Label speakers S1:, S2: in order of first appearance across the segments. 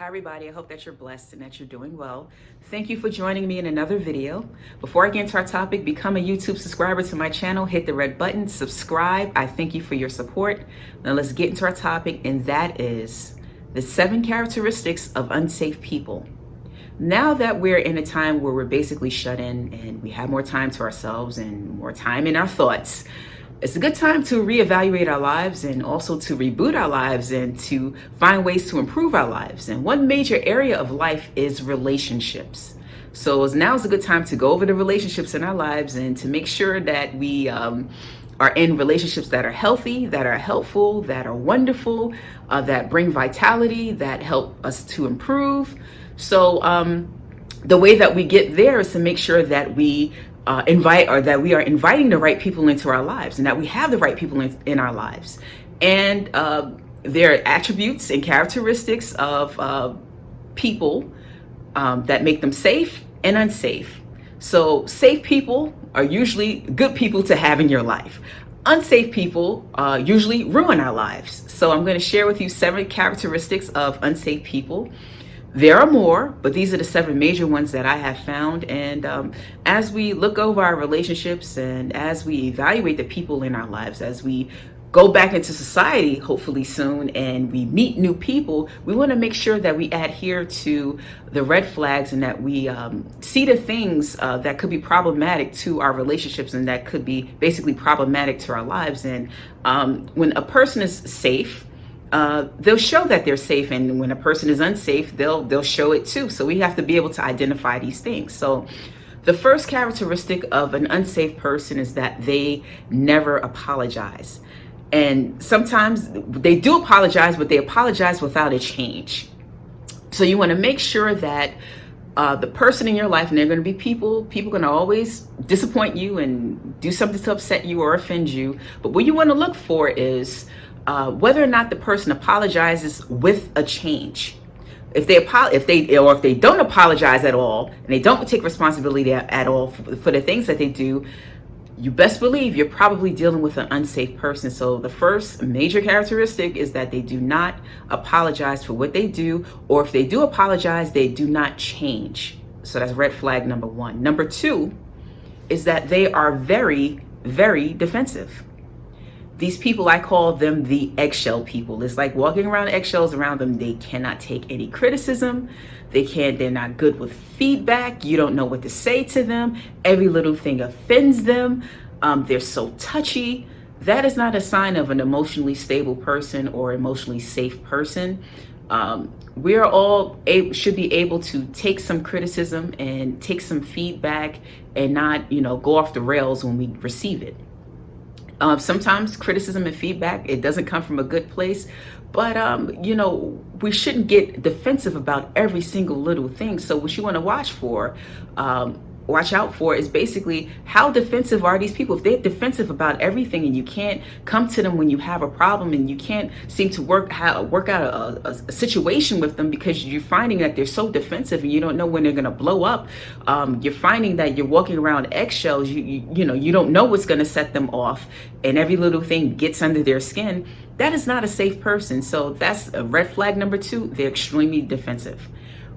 S1: Hi everybody, I hope that you're blessed and that you're doing well. Thank you for joining me in another video. Before I get into our topic, become a YouTube subscriber to my channel, hit the red button, subscribe. I thank you for your support. Now let's get into our topic, and that is the 7 characteristics of unsafe people. Now that we're in a time where we're basically shut in and we have more time to ourselves and more time in our thoughts, it's a good time to reevaluate our lives and also to reboot our lives and to find ways to improve our lives. And one major area of life is relationships. So now is a good time to go over the relationships in our lives and to make sure that we are in relationships that are healthy, that are helpful, that are wonderful, that bring vitality, that help us to improve. So the way that we get there is to make sure that we are inviting the right people into our lives, and that we have the right people in our lives. And there are attributes and characteristics of people that make them safe and unsafe. So safe people are usually good people to have in your life. Unsafe people usually ruin our lives. So I'm going to share with you 7 characteristics of unsafe people. There are more, but these are the 7 major ones that I have found. And as we look over our relationships and as we evaluate the people in our lives, as we go back into society, hopefully soon, and we meet new people, we want to make sure that we adhere to the red flags and that we see the things that could be problematic to our relationships and that could be basically problematic to our lives. And when a person is safe, they'll show that they're safe, and when a person is unsafe, they'll show it too. So we have to be able to identify these things. So the first characteristic of an unsafe person is that they never apologize. And sometimes they do apologize, but they apologize without a change. So you want to make sure that the person in your life, and there are going to be people going to always disappoint you and do something to upset you or offend you. But what you want to look for is whether or not the person apologizes with a change. If they don't apologize at all and they don't take responsibility at all for the things that they do, you best believe you're probably dealing with an unsafe person. So the first major characteristic is that they do not apologize for what they do, or if they do apologize, they do not change. So that's red flag number 1. Number 2 is that they are very, very defensive. These people, I call them the eggshell people. It's like walking around eggshells around them. They cannot take any criticism. They're not good with feedback. You don't know what to say to them. Every little thing offends them. They're so touchy. That is not a sign of an emotionally stable person or emotionally safe person. We're all should be able to take some criticism and take some feedback and not, go off the rails when we receive it. Sometimes criticism and feedback, it doesn't come from a good place, but we shouldn't get defensive about every single little thing. So what you want to watch out for is basically how defensive are these people. If they're defensive about everything and you can't come to them when you have a problem and you can't seem to work out a situation with them because you're finding that they're so defensive and you don't know when they're going to blow up. You're finding that you're walking around eggshells. You don't know what's going to set them off, and every little thing gets under their skin. That is not a safe person. So that's a red flag number 2. They're extremely defensive.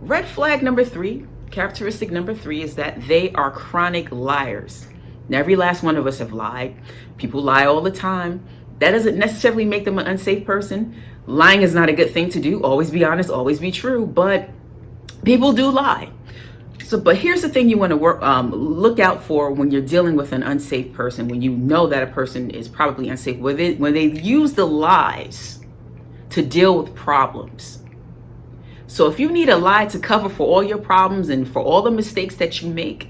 S1: Red flag number 3. Characteristic number 3 is that they are chronic liars. Now, every last one of us have lied. People lie all the time. That doesn't necessarily make them an unsafe person. Lying is not a good thing to do. Always be honest, always be true, but people do lie. But here's the thing you want to look out for when you're dealing with an unsafe person, when you know that a person is probably unsafe, when they use the lies to deal with problems. So if you need a lie to cover for all your problems and for all the mistakes that you make,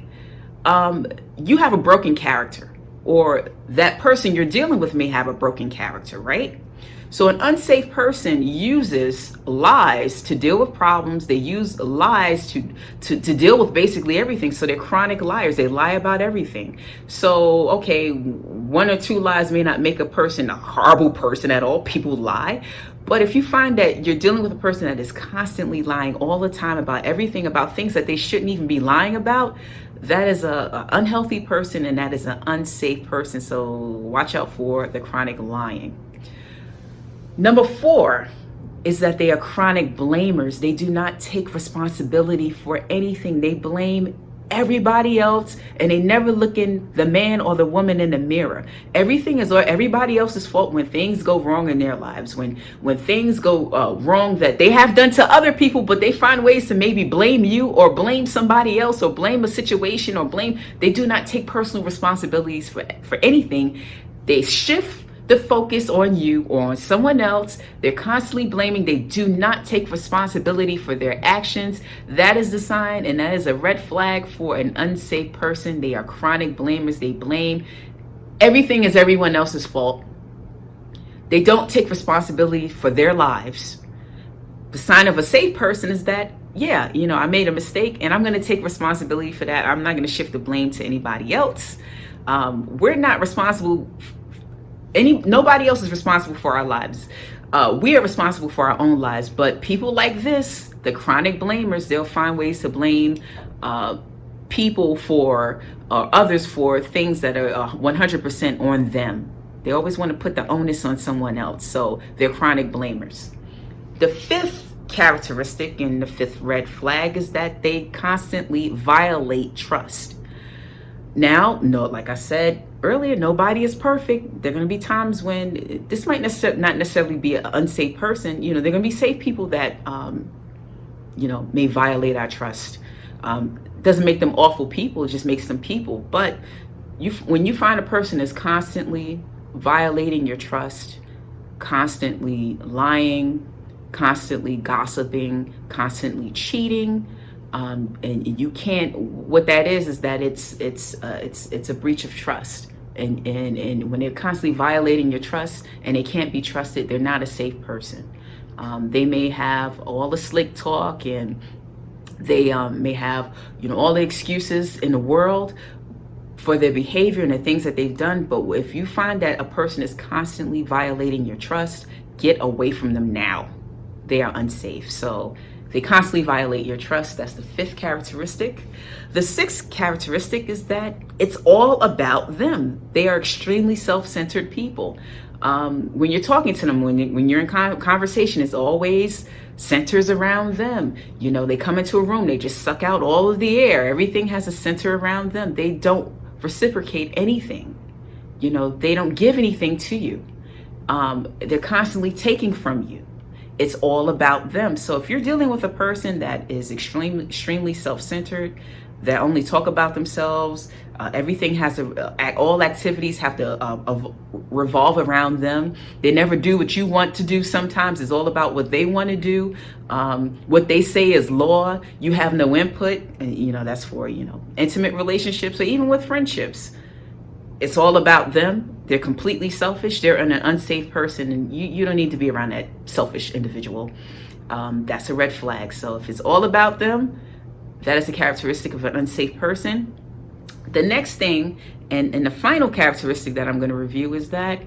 S1: you have a broken character, or that person you're dealing with may have a broken character, right? So an unsafe person uses lies to deal with problems. They use lies to deal with basically everything. So they're chronic liars. They lie about everything. So, okay, 1 or 2 lies may not make a person a horrible person at all. People lie. But if you find that you're dealing with a person that is constantly lying all the time about everything, about things that they shouldn't even be lying about, that is an unhealthy person, and that is an unsafe person. So watch out for the chronic lying. Number 4 is that they are chronic blamers. They do not take responsibility for anything. They blame everybody else, and they never look in the man or the woman in the mirror. Everything is everybody else's fault when things go wrong in their lives, when things go wrong that they have done to other people, but they find ways to maybe blame you or blame somebody else or blame a situation or blame. They do not take personal responsibilities for anything. They shift the focus on you or on someone else. They're constantly blaming. They do not take responsibility for their actions. That is the sign, and that is a red flag for an unsafe person. They are chronic blamers. They blame. Everything is everyone else's fault. They don't take responsibility for their lives. The sign of a safe person is that, yeah, I made a mistake and I'm going to take responsibility for that. I'm not going to shift the blame to anybody else. We're not responsible. Nobody else is responsible for our lives. We are responsible for our own lives. But people like this, the chronic blamers, they'll find ways to blame people for or others for things that are 100% on them. They always want to put the onus on someone else. So they're chronic blamers. The fifth characteristic and the fifth red flag is that they constantly violate trust. Now, no, like I said earlier, nobody is perfect. There are going to be times when this might not necessarily be an unsafe person. There are going to be safe people that, may violate our trust. Doesn't make them awful people. It just makes them people. But when you find a person is constantly violating your trust, constantly lying, constantly gossiping, constantly cheating, and you can't. What that is that it's a breach of trust. And when they're constantly violating your trust and they can't be trusted, they're not a safe person. They may have all the slick talk and they may have all the excuses in the world for their behavior and the things that they've done. But if you find that a person is constantly violating your trust, get away from them now. They are unsafe. So they constantly violate your trust. That's the fifth characteristic. The sixth characteristic is that it's all about them. They are extremely self-centered people. When you're talking to them, when you're in conversation, it's always centers around them. They come into a room, they just suck out all of the air. Everything has a center around them. They don't reciprocate anything. They don't give anything to you. They're constantly taking from you. It's all about them. So if you're dealing with a person that is extremely self-centered, that only talk about themselves, everything has to, all activities have to revolve around them. They never do what you want to do. Sometimes it's all about what they want to do. What they say is law. You have no input. And, that's for, intimate relationships or even with friendships. It's all about them. They're completely selfish. They're an unsafe person, and you don't need to be around that selfish individual. That's a red flag. So if it's all about them, that is a characteristic of an unsafe person. The next thing, and the final characteristic that I'm going to review is that,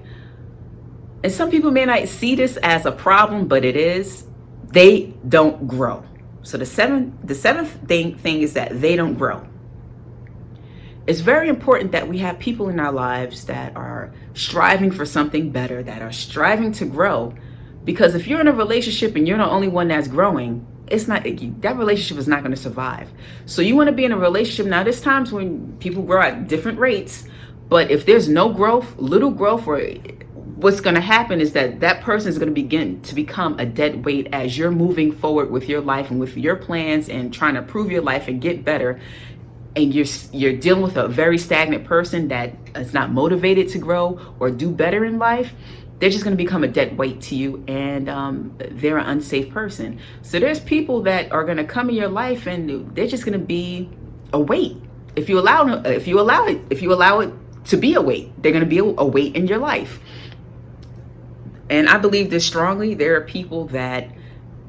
S1: and some people may not see this as a problem, but it is, they don't grow. So the seventh thing is that they don't grow. It's very important that we have people in our lives that are striving for something better, that are striving to grow. Because if you're in a relationship and you're the only one that's growing, that relationship is not going to survive. So you want to be in a relationship. Now, there's times when people grow at different rates, but if there's no growth, little growth, or what's going to happen is that person is going to begin to become a dead weight as you're moving forward with your life and with your plans and trying to improve your life and get better. And you're dealing with a very stagnant person that is not motivated to grow or do better in life. They're just going to become a dead weight to you, and they're an unsafe person. So there's people that are going to come in your life, and they're just going to be a weight. If you allow it to be a weight, they're going to be a weight in your life. And I believe this strongly. There are people that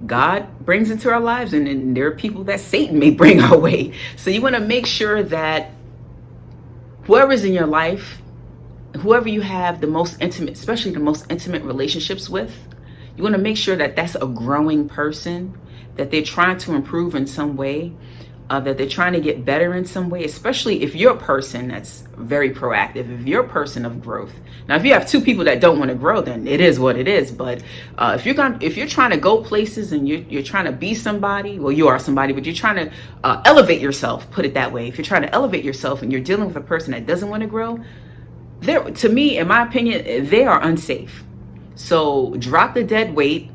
S1: God brings into our lives, and then there are people that Satan may bring our way. So you want to make sure that whoever's in your life, whoever you have the most intimate, especially the most intimate relationships with, you want to make sure that that's a growing person, that they're trying to improve in some way. that they're trying to get better in some way, especially if you're a person that's very proactive, if you're a person of growth. Now, if you have two people that don't want to grow, then it is what it is. But if you're trying to go places and you're trying to be somebody, well, you are somebody, but you're trying to elevate yourself, put it that way. If you're trying to elevate yourself and you're dealing with a person that doesn't want to grow, to me, in my opinion, they are unsafe. So drop the dead weight.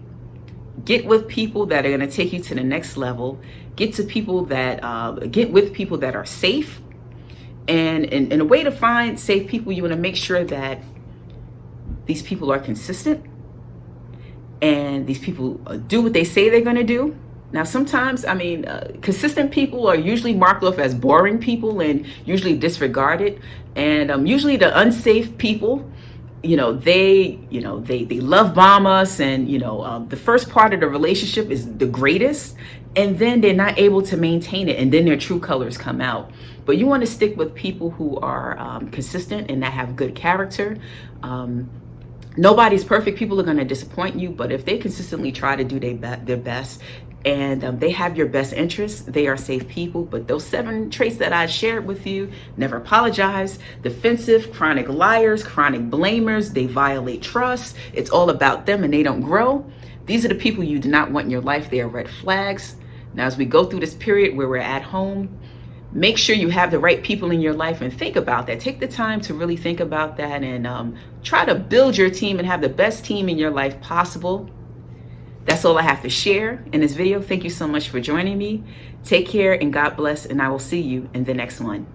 S1: Get with people that are going to take you to the next level. Get with people that are safe. And in a way to find safe people, you want to make sure that these people are consistent and these people do what they say they're going to do. Now, sometimes, consistent people are usually marked off as boring people and usually disregarded. And usually the unsafe people, they love bomb us, and the first part of the relationship is the greatest, and then they're not able to maintain it, and then their true colors come out. But you want to stick with people who are consistent and that have good character. Nobody's perfect. People are going to disappoint you, but if they consistently try to do their best and they have your best interests, they are safe people. But those 7 traits that I shared with you: never apologize, defensive, chronic liars, chronic blamers, they violate trust, it's all about them and they don't grow. These are the people you do not want in your life. They are red flags. Now, as we go through this period where we're at home, make sure you have the right people in your life and think about that. Take the time to really think about that and try to build your team and have the best team in your life possible. That's all I have to share in this video. Thank you so much for joining me. Take care and God bless, and I will see you in the next one.